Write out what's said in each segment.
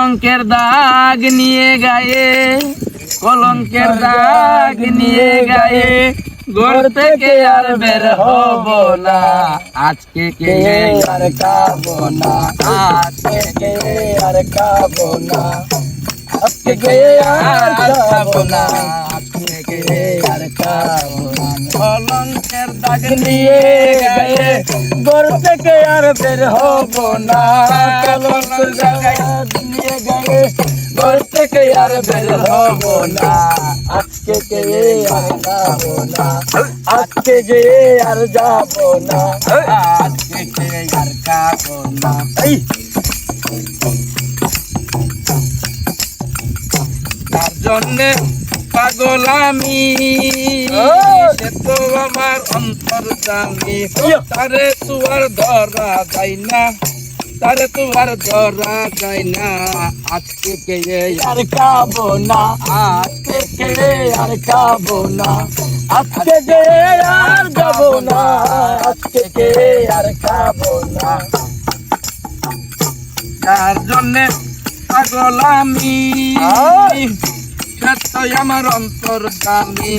কলঙ্কের দাগ নিয়ে গায়ে, কলঙ্কের দাগ নিয়ে গায়ে, ঘর থেকে আর বের হব না, আজকে কে আর খাবো না, আজকে কে আর খাবো না, আজকে কে আর খাবো না, আজকে কে আর খাবো না। কলঙ্কের দাগ নিয়ে গায়ে, ঘর থেকে আর বের হব না, কলঙ্কের দাগ নিয়ে গায়ে, ঘর থেকে আর বের হব না, আজকে কে আর যাবো না, আজকে যে আর যাবো না, আজকে কে আর খাবো না। তার জন্যে পাগল আমি, সে তো আমার অন্তর্যামী, তারে তো আর ধরা যায় না, তারে তো আর ধরা যায় না, আজকে কে আর খাবো না, আজকে কে আর খাবো না, আজকে যে আর যাবো না, আজকে কে আর খাবো না। তার জন্যে পাগল আমি, সে তো আমার অন্তর্যামী,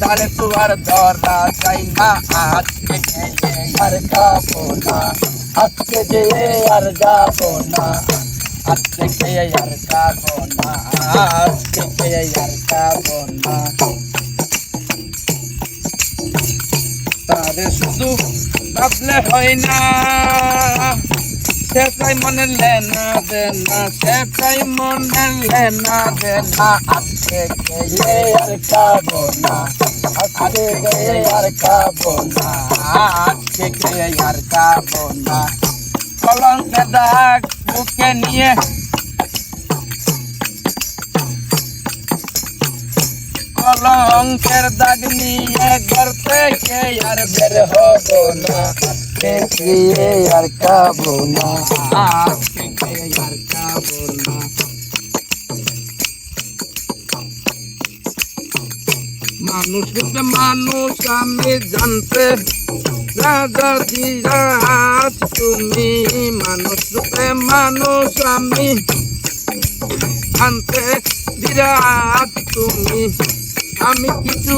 তারে তো আর ধরা যায় না, আজকে কে আর খাবো না, আজকে যে আর যাবো না, আজকে কে আর খাবো না, আজকে কে আর খাবো না। তারে শুধু ভাবলে হয় না, সেটাই মনে লেনা দেনা, সেটাই মনে লেনা দেনা, আজকে কে আর খাবো না, আজকে কে আর খাবো না, আজকে কে আর খাবো না। কলঙ্কের দাগ বুকে নিয়ে, কলঙ্কের দাগ নিয়ে ঘর থেকে আর বের হবো না, আজকে কে আর খাবো না, আজকে কে আর খাবো না। মানুষ রূপে মানুষ আমি জানতে রাজা ধীরাজ তুমি, মানুষ রূপে মানুষ আমি জানতে ধীরাজ তুমি, আমি কিছু